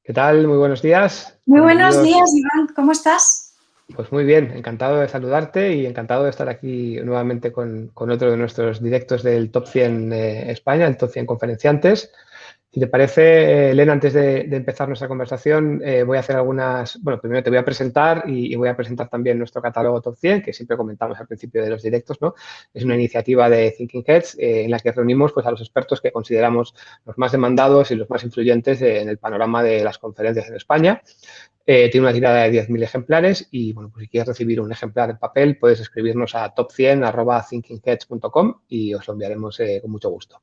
¿Qué tal? Muy buenos días. Muy buenos Bienvenidos. días, Iván. ¿Cómo estás? Pues muy bien, encantado de saludarte y encantado de estar aquí nuevamente con otro de nuestros directos del Top 100 España, el Top 100 Conferenciantes. Si te parece, Elena, antes de empezar nuestra conversación, voy a hacer bueno, primero te voy a presentar y voy a presentar también nuestro catálogo Top 100, que siempre comentamos al principio de los directos, ¿no? Es una iniciativa de Thinking Heads en la que reunimos pues, a los expertos que consideramos los más demandados y los más influyentes en el panorama de las conferencias en España. Tiene una tirada de 10.000 ejemplares y, bueno, pues si quieres recibir un ejemplar en papel, puedes escribirnos a top100@thinkingheads.com y os lo enviaremos con mucho gusto.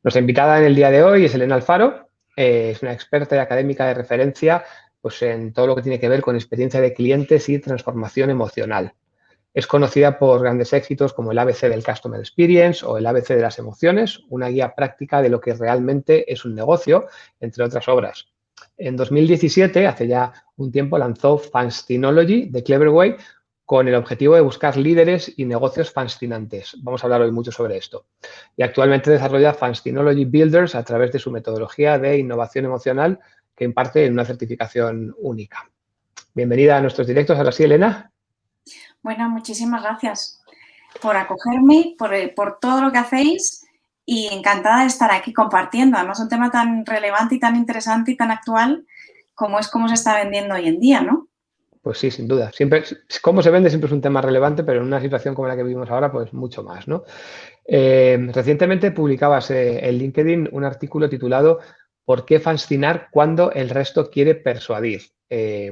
Nuestra invitada en el día de hoy es Elena Alfaro. Es una experta y académica de referencia pues, en todo lo que tiene que ver con experiencia de clientes y transformación emocional. Es conocida por grandes éxitos como el ABC del Customer Experience o el ABC de las emociones, una guía práctica de lo que realmente es un negocio, entre otras obras. En 2017, hace ya un tiempo, lanzó Fanstinology de Cleverway con el objetivo de buscar líderes y negocios fascinantes. Vamos a hablar hoy mucho sobre esto. Y actualmente desarrolla Fanstinology Builders a través de su metodología de innovación emocional que imparte en una certificación única. Bienvenida a nuestros directos. Ahora sí, Elena. Bueno, muchísimas gracias por acogerme, por todo lo que hacéis y encantada de estar aquí compartiendo. Además, un tema tan relevante y tan interesante y tan actual como es cómo se está vendiendo hoy en día, ¿no? Pues sí, sin duda. Siempre, cómo se vende siempre es un tema relevante, pero en una situación como la que vivimos ahora, pues mucho más, ¿no? Recientemente publicabas en LinkedIn un artículo titulado ¿Por qué fascinar cuando el resto quiere persuadir?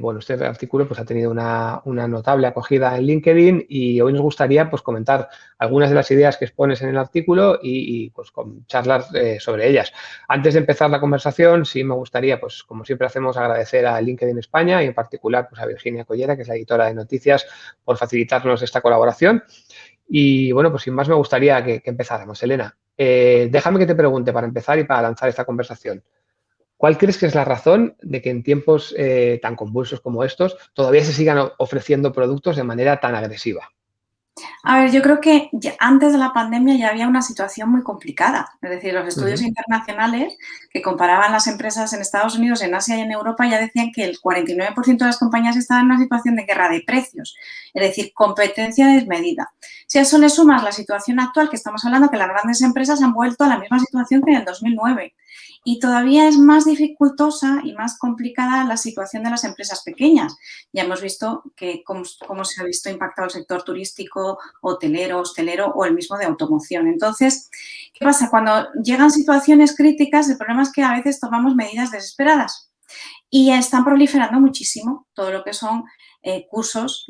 Bueno, este artículo pues, ha tenido una notable acogida en LinkedIn y hoy nos gustaría pues, comentar algunas de las ideas que expones en el artículo pues, charlar sobre ellas. Antes de empezar la conversación, sí me gustaría, pues como siempre hacemos, agradecer a LinkedIn España y en particular pues, a Virginia Collera, que es la editora de noticias, por facilitarnos esta colaboración. Y bueno, pues sin más me gustaría que empezáramos. Elena, déjame que te pregunte para empezar y para lanzar esta conversación. ¿Cuál crees que es la razón de que en tiempos tan convulsos como estos todavía se sigan ofreciendo productos de manera tan agresiva? A ver, yo creo que antes de la pandemia ya había una situación muy complicada. Es decir, los estudios Ujú. internacionales que comparaban las empresas en Estados Unidos, en Asia y en Europa ya decían que el 49% de las compañías estaban en una situación de guerra de precios, es decir, competencia desmedida. Si a eso le sumas la situación actual, que estamos hablando que las grandes empresas han vuelto a la misma situación que en el 2009 y todavía es más dificultosa y más complicada la situación de las empresas pequeñas. Ya hemos visto que cómo se ha visto impactado el sector turístico, hotelero, hostelero o el mismo de automoción. Entonces, ¿qué pasa? Cuando llegan situaciones críticas, el problema es que a veces tomamos medidas desesperadas y están proliferando muchísimo todo lo que son cursos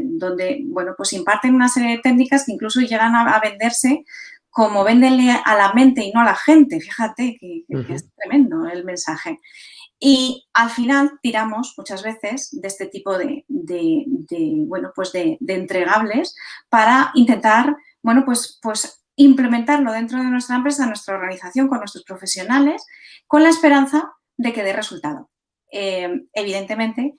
donde, bueno, pues imparten una serie de técnicas que incluso llegan a venderse como vendenle a la mente y no a la gente. Fíjate que Ujú. es tremendo el mensaje. Y al final tiramos muchas veces de este tipo bueno, pues de entregables para intentar, bueno, pues implementarlo dentro de nuestra empresa, nuestra organización, con nuestros profesionales, con la esperanza de que dé resultado. Evidentemente,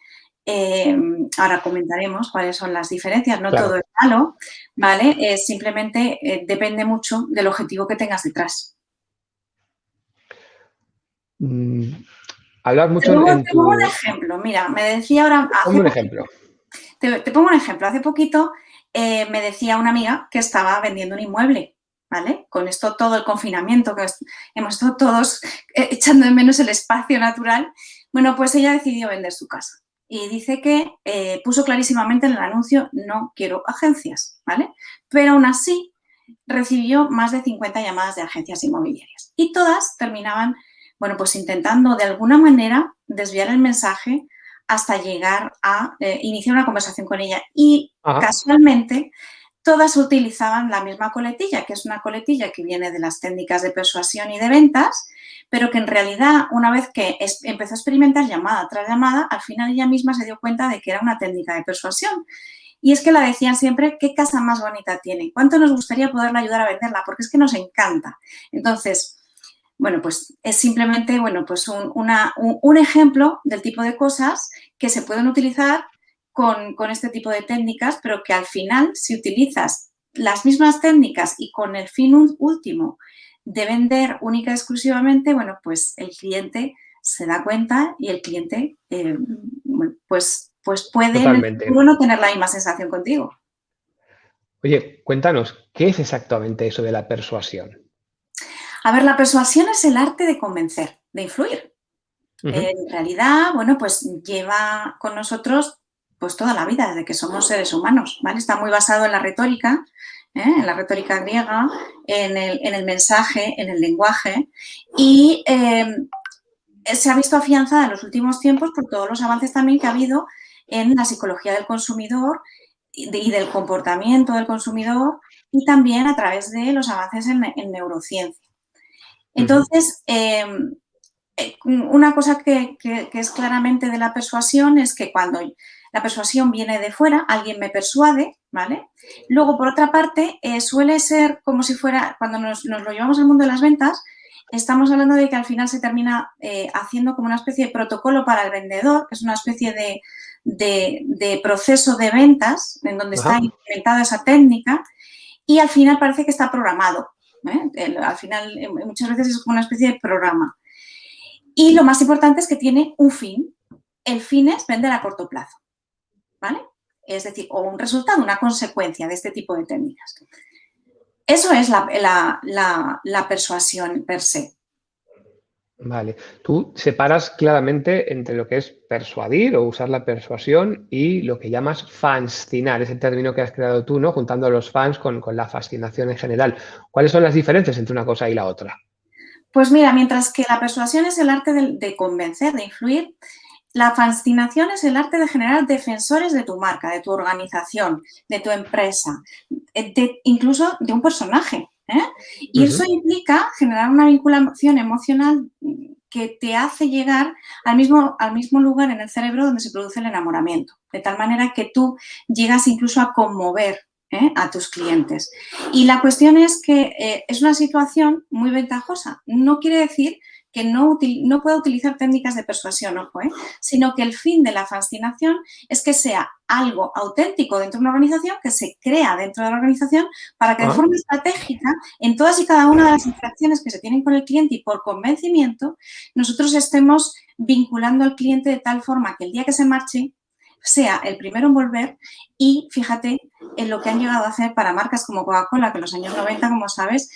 ahora comentaremos cuáles son las diferencias, no todo Claro. es malo, ¿vale? Simplemente depende mucho del objetivo que tengas detrás. Mm, hablas Te mucho pongo, en te pongo un tu... ejemplo. Mira, me decía ahora, Ponme hace un poquito, ejemplo. te pongo un ejemplo. Hace poquito me decía una amiga que estaba vendiendo un inmueble, ¿vale? Con esto todo el confinamiento, que hemos estado todos echando de menos el espacio natural. Bueno, pues ella decidió vender su casa. Y dice que puso clarísimamente en el anuncio, no quiero agencias, ¿vale? Pero aún así recibió más de 50 llamadas de agencias inmobiliarias. Y todas terminaban, bueno, pues intentando de alguna manera desviar el mensaje hasta llegar a iniciar una conversación con ella. Y Ajá. casualmente todas utilizaban la misma coletilla, que es una coletilla que viene de las técnicas de persuasión y de ventas, pero que en realidad una vez que empezó a experimentar llamada tras llamada, al final ella misma se dio cuenta de que era una técnica de persuasión. Y es que la decían siempre, ¿qué casa más bonita tiene? ¿Cuánto nos gustaría poderla ayudar a venderla? Porque es que nos encanta. Entonces, bueno, pues es simplemente, bueno, pues un ejemplo del tipo de cosas que se pueden utilizar con este tipo de técnicas, pero que al final, si utilizas las mismas técnicas y con el fin último de vender única y exclusivamente, bueno, pues el cliente se da cuenta y el cliente pues puede en el Totalmente. futuro no tener la misma sensación contigo. Oye, cuéntanos, ¿qué es exactamente eso de la persuasión? A ver, la persuasión es el arte de convencer, de influir. Ujú. En realidad, bueno, pues lleva con nosotros pues toda la vida, desde que somos seres humanos, ¿vale? Está muy basado en la retórica griega, en el mensaje, en el lenguaje y se ha visto afianzada en los últimos tiempos por todos los avances también que ha habido en la psicología del consumidor y del comportamiento del consumidor y también a través de los avances en neurociencia. Ujú. Entonces, una cosa que es claramente de la persuasión es que cuando la persuasión viene de fuera, alguien me persuade, ¿vale? Luego, por otra parte, suele ser como si fuera, cuando nos lo llevamos al mundo de las ventas, estamos hablando de que al final se termina haciendo como una especie de protocolo para el vendedor, que es una especie de proceso de ventas en donde está Ajá. implementada esa técnica y al final parece que está programado. Al final, muchas veces es como una especie de programa. Y lo más importante es que tiene un fin. El fin es vender a corto plazo, ¿vale? Es decir, o un resultado, una consecuencia de este tipo de técnicas. Eso es la persuasión per se. Vale. Tú separas claramente entre lo que es persuadir o usar la persuasión y lo que llamas fascinar, ese término que has creado tú, ¿no? Juntando a los fans con la fascinación en general. ¿Cuáles son las diferencias entre una cosa y la otra? Pues mira, mientras que la persuasión es el arte de convencer, de influir, la fascinación es el arte de generar defensores de tu marca, de tu organización, de tu empresa, incluso de un personaje. Y eso Ujú. implica generar una vinculación emocional que te hace llegar al mismo lugar en el cerebro donde se produce el enamoramiento, de tal manera que tú llegas incluso a conmover a tus clientes. Y la cuestión es que es una situación muy ventajosa. No quiere decir que no pueda utilizar técnicas de persuasión, ojo, sino que el fin de la fascinación es que sea algo auténtico dentro de una organización, que se crea dentro de la organización para que de Ah, forma estratégica, en todas y cada una de las interacciones que se tienen con el cliente y por convencimiento, nosotros estemos vinculando al cliente de tal forma que el día que se marche sea el primero en volver y fíjate en lo que han llegado a hacer para marcas como Coca-Cola, que en los años 90, como sabes,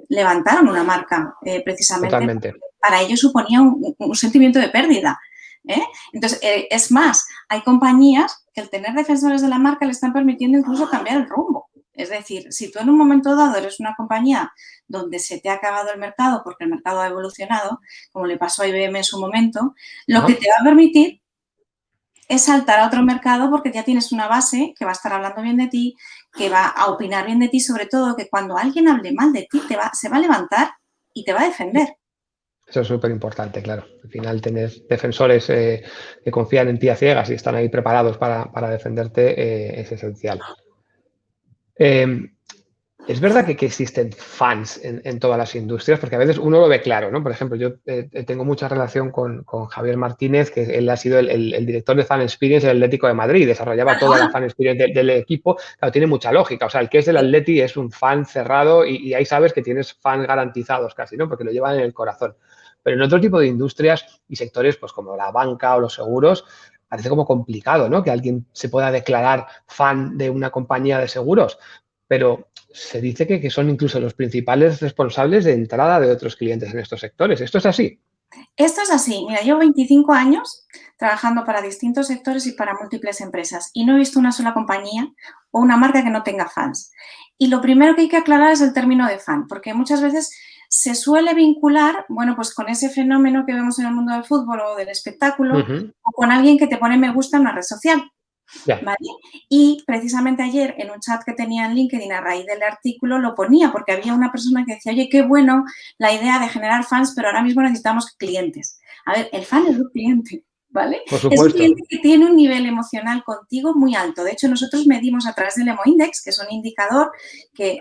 levantaron una marca precisamente totalmente. para ellos suponía un sentimiento de pérdida. Entonces, es más, hay compañías que el tener defensores de la marca le están permitiendo incluso cambiar el rumbo. Es decir, si tú en un momento dado eres una compañía donde se te ha acabado el mercado porque el mercado ha evolucionado, como le pasó a IBM en su momento, lo que Ajá. te va a permitir es saltar a otro mercado porque ya tienes una base que va a estar hablando bien de ti, que va a opinar bien de ti, sobre todo que cuando alguien hable mal de ti se va a levantar y te va a defender. Eso es súper importante, claro. Al final tener defensores que confían en ti a ciegas y están ahí preparados para defenderte es esencial. Eh, es verdad que existen fans en todas las industrias, porque a veces uno lo ve claro, ¿no? Por ejemplo, yo tengo mucha relación con Javier Martínez, que él ha sido el director de Fan Experience del Atlético de Madrid, desarrollaba toda la Ajá. Fan Experience del equipo. Claro, tiene mucha lógica. O sea, el que es del Atleti es un fan cerrado y ahí sabes que tienes fans garantizados casi, ¿no? Porque lo llevan en el corazón. Pero en otro tipo de industrias y sectores, pues como la banca o los seguros, parece como complicado, ¿no? Que alguien se pueda declarar fan de una compañía de seguros. Pero se dice que son incluso los principales responsables de entrada de otros clientes en estos sectores. ¿Esto es así? Esto es así. Mira, llevo 25 años trabajando para distintos sectores y para múltiples empresas y no he visto una sola compañía o una marca que no tenga fans. Y lo primero que hay que aclarar es el término de fan, porque muchas veces se suele vincular, bueno, pues con ese fenómeno que vemos en el mundo del fútbol o del espectáculo Ujú. o con alguien que te pone me gusta en una red social. Ya, ¿Vale? Y precisamente ayer en un chat que tenía en LinkedIn a raíz del artículo lo ponía porque había una persona que decía, oye, qué bueno la idea de generar fans, pero ahora mismo necesitamos clientes. A ver, el fan es un cliente, ¿vale? por Es un supuesto. cliente que tiene un nivel emocional contigo muy alto. De hecho, nosotros medimos a través del Emo Index, que es un indicador que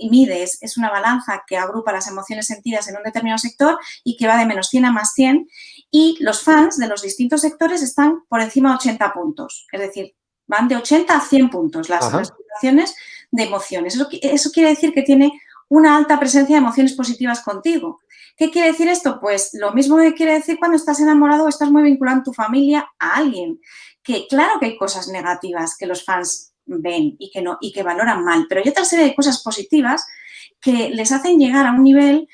mide, es una balanza que agrupa las emociones sentidas en un determinado sector y que va de menos 100 a más 100. Y los fans de los distintos sectores están por encima de 80 puntos. Es decir, van de 80 a 100 puntos las Ajá. situaciones de emociones. Eso quiere decir que tiene una alta presencia de emociones positivas contigo. ¿Qué quiere decir esto? Pues lo mismo que quiere decir cuando estás enamorado o estás muy vinculado en tu familia a alguien. Que claro que hay cosas negativas que los fans ven y que no, y que valoran mal, pero hay otra serie de cosas positivas que les hacen llegar a un nivel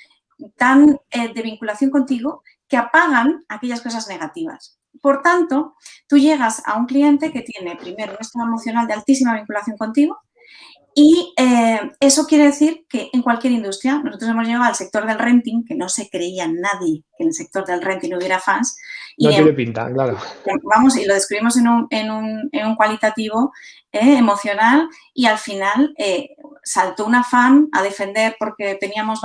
tan de vinculación contigo que apagan aquellas cosas negativas. Por tanto, tú llegas a un cliente que tiene primero un estado emocional de altísima vinculación contigo y eso quiere decir que en cualquier industria, nosotros hemos llegado al sector del renting, que no se creía nadie que en el sector del renting hubiera fans. Y No tiene pinta, claro. Vamos, y lo describimos en un cualitativo emocional y al final saltó una fan a defender, porque teníamos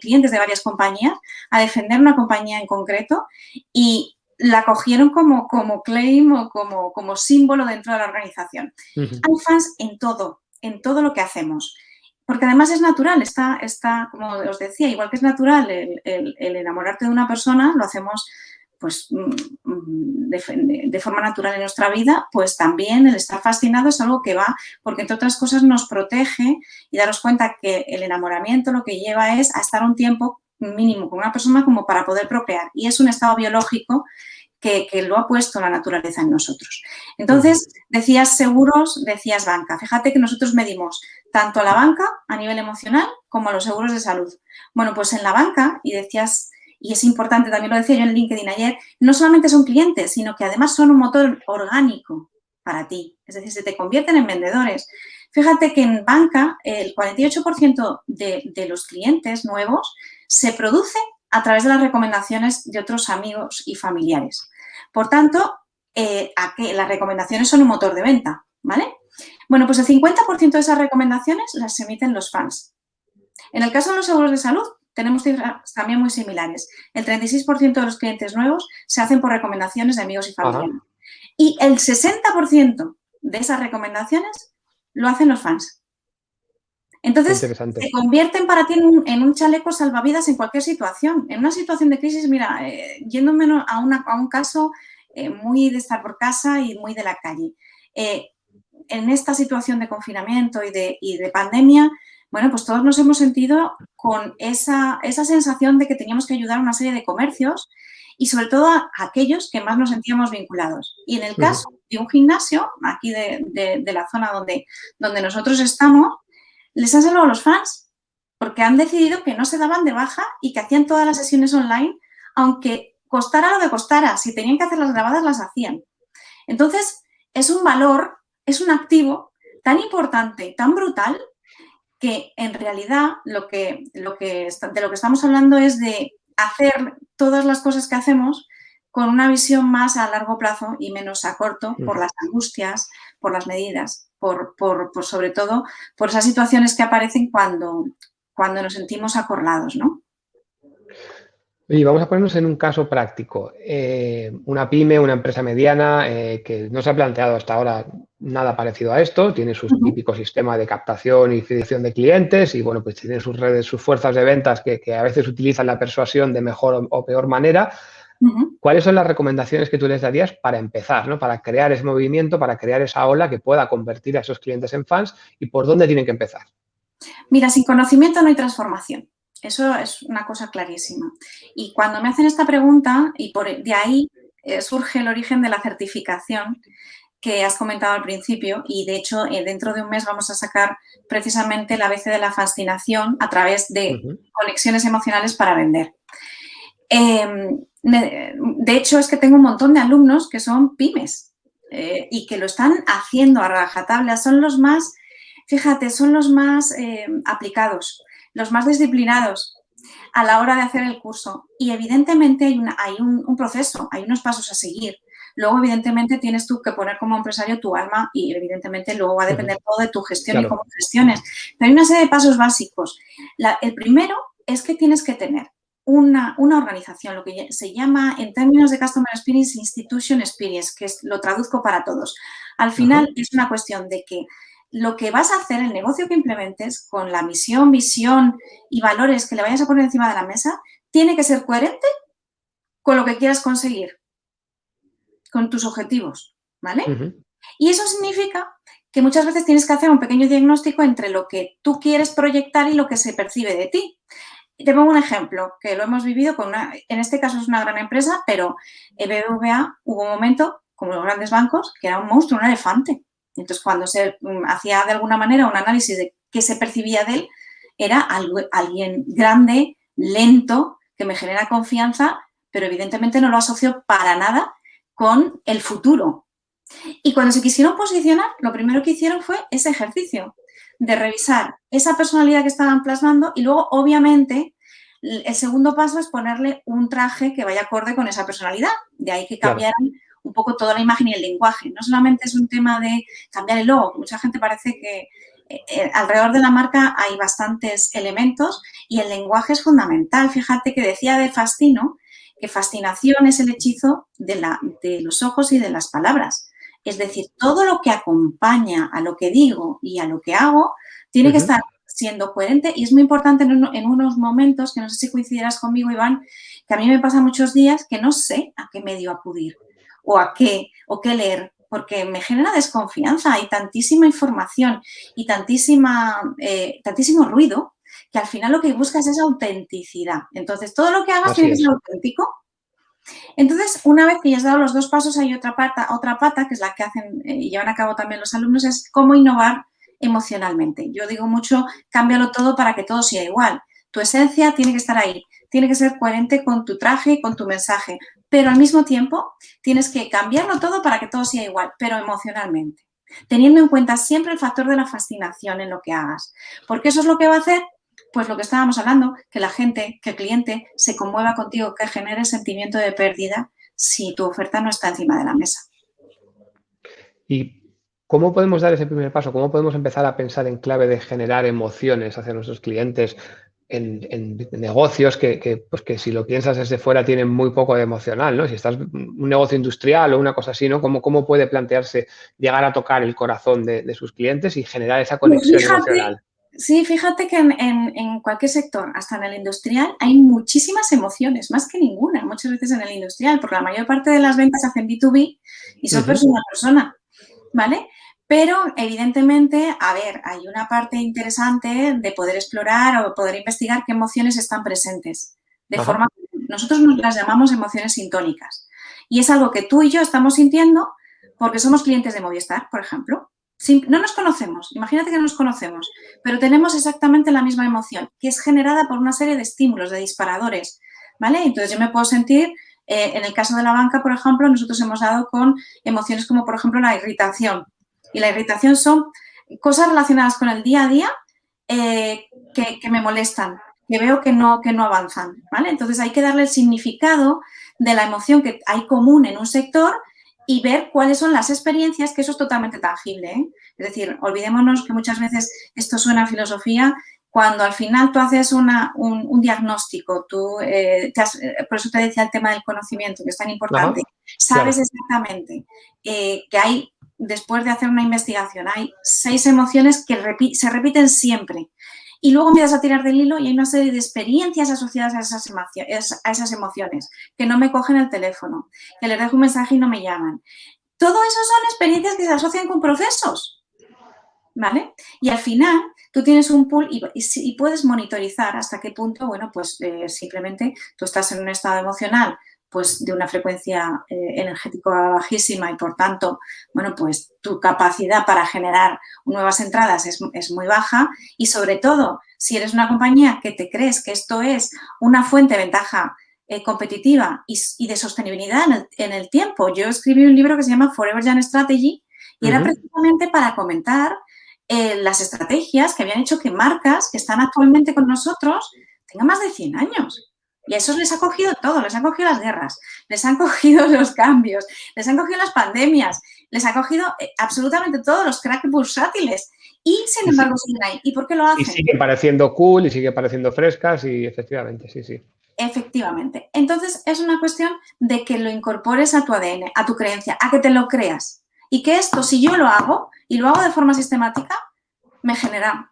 clientes de varias compañías, a defender una compañía en concreto y la cogieron como claim o como símbolo dentro de la organización. Hay fans en todo lo que hacemos. Porque además es natural, está, como os decía, igual que es natural el enamorarte de una persona, lo hacemos pues de forma natural en nuestra vida, pues también el estar fascinado es algo que va, porque entre otras cosas nos protege y daros cuenta que el enamoramiento lo que lleva es a estar un tiempo mínimo con una persona como para poder procrear y es un estado biológico que lo ha puesto la naturaleza en nosotros. Entonces, decías seguros, decías banca. Fíjate que nosotros medimos tanto a la banca a nivel emocional como a los seguros de salud. Bueno, pues en la banca, y decías, y es importante, también lo decía yo en LinkedIn ayer, no solamente son clientes, sino que además son un motor orgánico para ti. Es decir, se te convierten en vendedores. Fíjate que en banca el 48% de los clientes nuevos se produce a través de las recomendaciones de otros amigos y familiares. Por tanto, las recomendaciones son un motor de venta, ¿vale? Bueno, pues el 50% de esas recomendaciones las emiten los fans. En el caso de los seguros de salud, tenemos cifras también muy similares. El 36% de los clientes nuevos se hacen por recomendaciones de amigos y familiares. Ajá. Y el 60% de esas recomendaciones lo hacen los fans. Entonces, se convierten para ti en un chaleco salvavidas en cualquier situación. En una situación de crisis, mira, yéndome a un caso muy de estar por casa y muy de la calle. En esta situación de confinamiento y de pandemia, bueno, pues todos nos hemos sentido con esa sensación de que teníamos que ayudar a una serie de comercios y sobre todo a aquellos que más nos sentíamos vinculados. Y en el caso de un gimnasio, aquí de la zona donde nosotros estamos, les han salvado los fans porque han decidido que no se daban de baja y que hacían todas las sesiones online, aunque costara lo que costara. Si tenían que hacer las grabadas, las hacían. Entonces, es un valor, es un activo tan importante, tan brutal, que en realidad de lo que estamos hablando es de hacer todas las cosas que hacemos con una visión más a largo plazo y menos a corto, por las angustias, por las medidas, por sobre todo, por esas situaciones que aparecen cuando nos sentimos acorralados, ¿no? Y vamos a ponernos en un caso práctico. Una pyme, una empresa mediana que no se ha planteado hasta ahora nada parecido a esto, tiene su típico sistema de captación y fidelización de clientes y, bueno, pues tiene sus redes, sus fuerzas de ventas que a veces utilizan la persuasión de mejor o peor manera. ¿Cuáles son las recomendaciones que tú les darías para empezar, ¿no? Para crear ese movimiento, para crear esa ola que pueda convertir a esos clientes en fans y por dónde tienen que empezar? Mira, sin conocimiento no hay transformación. Eso es una cosa clarísima. Y cuando me hacen esta pregunta, y de ahí surge el origen de la certificación que has comentado al principio, y de hecho dentro de un mes vamos a sacar precisamente el ABC de la fascinación a través de conexiones emocionales para vender. De hecho, es que tengo un montón de alumnos que son pymes y que lo están haciendo a rajatabla. Son los más, fíjate, son los más aplicados, los más disciplinados a la hora de hacer el curso. Y evidentemente hay un proceso, hay unos pasos a seguir. Luego, evidentemente, tienes tú que poner como empresario tu alma y, evidentemente, luego va a depender todo de tu gestión y cómo gestiones. Pero hay una serie de pasos básicos. El primero es que tienes que tener una organización, lo que se llama, en términos de Customer Experience, Institution Experience, que lo traduzco para todos. Al final, es una cuestión de que lo que vas a hacer, el negocio que implementes, con la misión, visión y valores que le vayas a poner encima de la mesa, tiene que ser coherente con lo que quieras conseguir, con tus objetivos, ¿vale? Y eso significa que muchas veces tienes que hacer un pequeño diagnóstico entre lo que tú quieres proyectar y lo que se percibe de ti. Te pongo un ejemplo, que lo hemos vivido en este caso es una gran empresa, pero BBVA hubo un momento, como los grandes bancos, que era un monstruo, un elefante. Entonces, cuando se hacía de alguna manera un análisis de qué se percibía de él, era alguien grande, lento, que me genera confianza, pero evidentemente no lo asocio para nada con el futuro. Y cuando se quisieron posicionar, lo primero que hicieron fue ese ejercicio de revisar esa personalidad que estaban plasmando y luego, obviamente, el segundo paso es ponerle un traje que vaya acorde con esa personalidad. De ahí que cambiaran un poco toda la imagen y el lenguaje. No solamente es un tema de cambiar el logo, que mucha gente parece que alrededor de la marca hay bastantes elementos y el lenguaje es fundamental. Fíjate que decía de Fascino que fascinación es el hechizo de los ojos y de las palabras. Es decir, todo lo que acompaña a lo que digo y a lo que hago tiene que estar siendo coherente y es muy importante en unos momentos, que no sé si coincidirás conmigo, Iván, que a mí me pasa muchos días que no sé a qué medio acudir o qué leer, porque me genera desconfianza. Hay tantísima información y tantísimo ruido que al final lo que buscas es autenticidad. Entonces, todo lo que hagas tiene que ser auténtico. Entonces, una vez que ya has dado los dos pasos, hay otra pata, que es la que hacen y llevan a cabo también los alumnos, es cómo innovar emocionalmente. Yo digo mucho, cámbialo todo para que todo sea igual. Tu esencia tiene que estar ahí, tiene que ser coherente con tu traje, con tu mensaje, pero al mismo tiempo tienes que cambiarlo todo para que todo sea igual, pero emocionalmente, teniendo en cuenta siempre el factor de la fascinación en lo que hagas, porque eso es lo que va a hacer, pues lo que estábamos hablando, que la gente, que el cliente se conmueva contigo, que genere sentimiento de pérdida si tu oferta no está encima de la mesa. ¿Y cómo podemos dar ese primer paso? ¿Cómo podemos empezar a pensar en clave de generar emociones hacia nuestros clientes en negocios que si lo piensas desde fuera tienen muy poco de emocional, ¿no? Si estás en un negocio industrial o una cosa así, ¿no? ¿Cómo puede plantearse llegar a tocar el corazón de sus clientes y generar esa conexión emocional? Sí, fíjate que en cualquier sector, hasta en el industrial, hay muchísimas emociones, más que ninguna, muchas veces en el industrial, porque la mayor parte de las ventas se hacen B2B y son persona a persona, ¿vale? Pero, evidentemente, a ver, hay una parte interesante de poder explorar o poder investigar qué emociones están presentes. De forma que nosotros nos las llamamos emociones sintónicas. Y es algo que tú y yo estamos sintiendo porque somos clientes de Movistar, por ejemplo. No nos conocemos, imagínate que no nos conocemos, pero tenemos exactamente la misma emoción, que es generada por una serie de estímulos, de disparadores, ¿vale? Entonces, yo me puedo sentir, en el caso de la banca, por ejemplo, nosotros hemos dado con emociones como, por ejemplo, la irritación. Y la irritación son cosas relacionadas con el día a día que me molestan, que veo que no avanzan, ¿vale? Entonces, hay que darle el significado de la emoción que hay común en un sector y ver cuáles son las experiencias, que eso es totalmente tangible, ¿eh? Es decir, olvidémonos que muchas veces esto suena a filosofía, cuando al final tú haces un diagnóstico, por eso te decía el tema del conocimiento, que es tan importante, sabes exactamente que hay, después de hacer una investigación, hay 6 emociones que se repiten siempre. Y luego empiezas a tirar del hilo y hay una serie de experiencias asociadas a esas emociones, que no me cogen el teléfono, que les dejo un mensaje y no me llaman. Todo eso son experiencias que se asocian con procesos, ¿vale? Y al final tú tienes un pool y puedes monitorizar hasta qué punto, bueno, pues simplemente tú estás en un estado emocional pues de una frecuencia energética bajísima y por tanto, bueno, pues tu capacidad para generar nuevas entradas es muy baja y sobre todo, si eres una compañía que te crees que esto es una fuente de ventaja competitiva y de sostenibilidad en el tiempo. Yo escribí un libro que se llama Forever Young Strategy y era precisamente para comentar las estrategias que habían hecho que marcas que están actualmente con nosotros tengan más de 100 años. Y a esos les ha cogido todo, les han cogido las guerras, les han cogido los cambios, les han cogido las pandemias, les ha cogido absolutamente todos los cracks bursátiles y, sin embargo, siguen ahí. ¿Y por qué lo hacen? Y sigue pareciendo cool y sigue pareciendo frescas y efectivamente, sí. Efectivamente. Entonces, es una cuestión de que lo incorpores a tu ADN, a tu creencia, a que te lo creas. Y que esto, si yo lo hago y lo hago de forma sistemática, me genera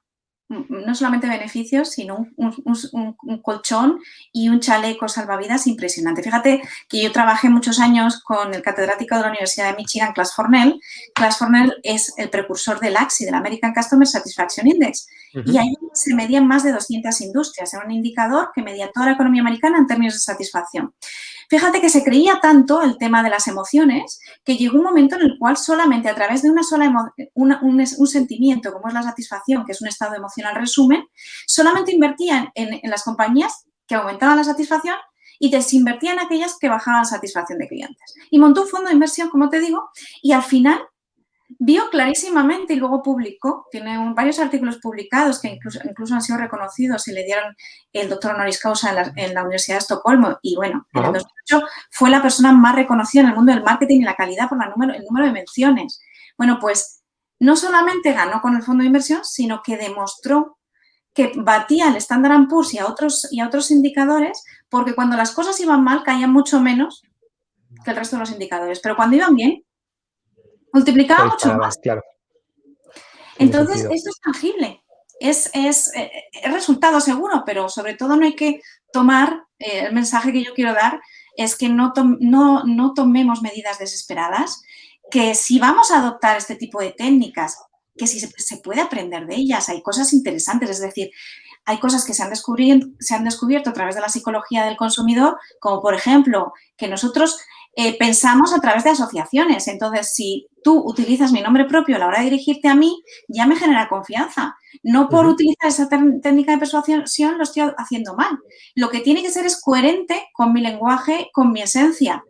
no solamente beneficios, sino un colchón y un chaleco salvavidas impresionante. Fíjate que yo trabajé muchos años con el catedrático de la Universidad de Michigan, Klaas Fornell. Klaas Fornell es el precursor del ACSI, del American Customer Satisfaction Index. y Ujú. ahí se medían más de 200 industrias. Era un indicador que medía toda la economía americana en términos de satisfacción. Fíjate que se creía tanto el tema de las emociones que llegó un momento en el cual solamente a través de una sola un sentimiento, como es la satisfacción, que es un estado emocional resumen, solamente invertían en las compañías que aumentaban la satisfacción y desinvertían en aquellas que bajaban satisfacción de clientes. Y montó un fondo de inversión, como te digo, y al final vio clarísimamente y luego publicó, tiene varios artículos publicados que incluso han sido reconocidos y le dieron el doctor honoris causa en la Universidad de Estocolmo y bueno, en el Ajá. 2008 fue la persona más reconocida en el mundo del marketing y la calidad por el número de menciones. Bueno, pues no solamente ganó con el fondo de inversión, sino que demostró que batía el Standard & Poor's y a otros indicadores porque cuando las cosas iban mal caían mucho menos que el resto de los indicadores, pero cuando iban bien Se multiplicaba mucho disparaba, más. claro, tiene Entonces, sentido. esto es tangible, es resultado seguro, pero sobre todo no hay que tomar, el mensaje que yo quiero dar es que no tomemos medidas desesperadas, que si vamos a adoptar este tipo de técnicas, que si se puede aprender de ellas, hay cosas interesantes, es decir, hay cosas que se han descubierto a través de la psicología del consumidor, como por ejemplo, que nosotros pensamos a través de asociaciones. Entonces, si tú utilizas mi nombre propio a la hora de dirigirte a mí, ya me genera confianza. No por Ujú. utilizar esa técnica de persuasión lo estoy haciendo mal. Lo que tiene que ser es coherente con mi lenguaje, con mi esencia,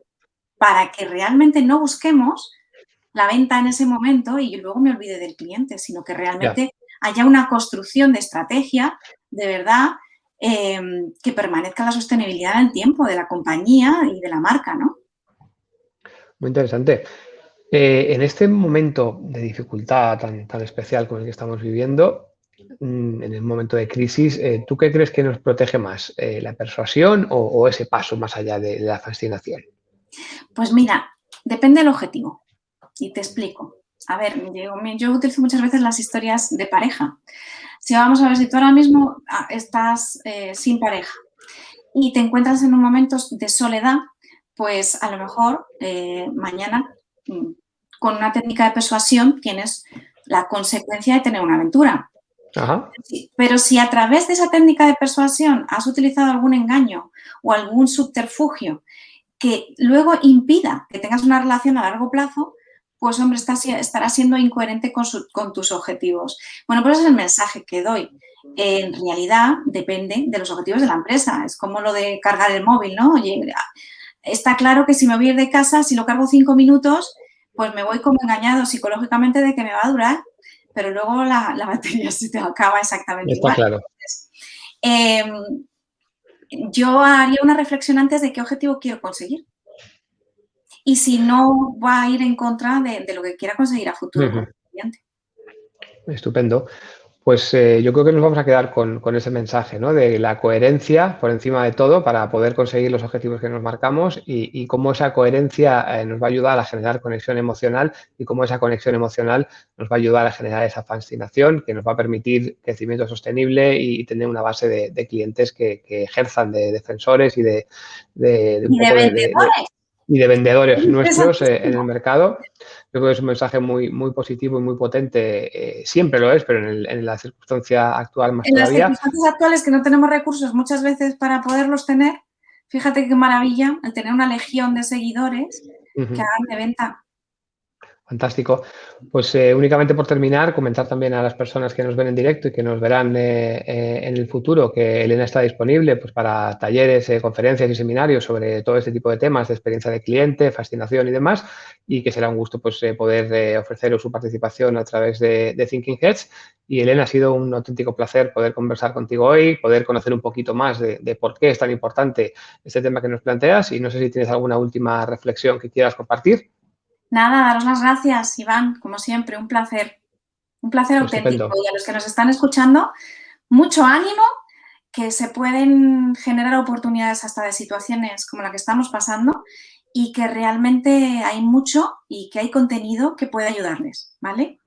para que realmente no busquemos la venta en ese momento y yo luego me olvide del cliente, sino que Ya. realmente haya una construcción de estrategia de verdad que permanezca la sostenibilidad en el tiempo de la compañía y de la marca, ¿no? Muy interesante. En este momento de dificultad tan especial como el que estamos viviendo, en el momento de crisis, ¿tú qué crees que nos protege más? ¿La persuasión o ese paso más allá de la fascinación? Pues mira, depende del objetivo. Y te explico. A ver, yo utilizo muchas veces las historias de pareja. Si vamos a ver, si tú ahora mismo estás sin pareja y te encuentras en un momento de soledad, pues a lo mejor mañana mm, con una técnica de persuasión tienes la consecuencia de tener una aventura. Ajá. Sí, pero si a través de esa técnica de persuasión has utilizado algún engaño o algún subterfugio que luego impida que tengas una relación a largo plazo, pues hombre, estará siendo incoherente con tus objetivos. Bueno, pues ese es el mensaje que doy. En realidad depende de los objetivos de la empresa. Es como lo de cargar el móvil, ¿no? Oye, está claro que si me voy a ir de casa, si lo cargo 5 minutos, pues me voy como engañado psicológicamente de que me va a durar, pero luego la batería se te acaba exactamente Está igual. claro. Entonces, yo haría una reflexión antes de qué objetivo quiero conseguir y si no va a ir en contra de lo que quiera conseguir a futuro con Ujú. el cliente. Estupendo. Pues yo creo que nos vamos a quedar con ese mensaje, ¿no? De la coherencia por encima de todo para poder conseguir los objetivos que nos marcamos y cómo esa coherencia nos va a ayudar a generar conexión emocional y cómo esa conexión emocional nos va a ayudar a generar esa fascinación que nos va a permitir crecimiento sostenible y tener una base de clientes que ejerzan de defensores y de un Y de poco vendedores. y de vendedores Es nuestros en el interesantísimo. mercado. Yo creo que es un mensaje muy positivo y muy potente. Siempre lo es, pero en la circunstancia actual más En las todavía. circunstancias actuales que no tenemos recursos muchas veces para poderlos tener, fíjate qué maravilla el tener una legión de seguidores que Ujú. hagan de venta. Fantástico. Pues únicamente por terminar, comentar también a las personas que nos ven en directo y que nos verán en el futuro que Elena está disponible pues, para talleres, conferencias y seminarios sobre todo este tipo de temas de experiencia de cliente, fascinación y demás, y que será un gusto pues, poder ofreceros su participación a través de Thinking Heads. Y Elena, ha sido un auténtico placer poder conversar contigo hoy, poder conocer un poquito más de por qué es tan importante este tema que nos planteas y no sé si tienes alguna última reflexión que quieras compartir. Nada, daros las gracias, Iván, como siempre, un placer auténtico. Estupendo. Y a los que nos están escuchando, mucho ánimo, que se pueden generar oportunidades hasta de situaciones como la que estamos pasando y que realmente hay mucho y que hay contenido que puede ayudarles, ¿vale?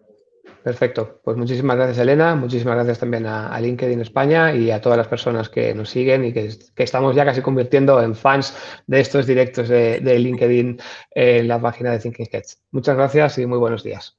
Perfecto. Pues muchísimas gracias, Elena. Muchísimas gracias también a LinkedIn España y a todas las personas que nos siguen y que estamos ya casi convirtiendo en fans de estos directos de LinkedIn en la página de Thinking Heads. Muchas gracias y muy buenos días.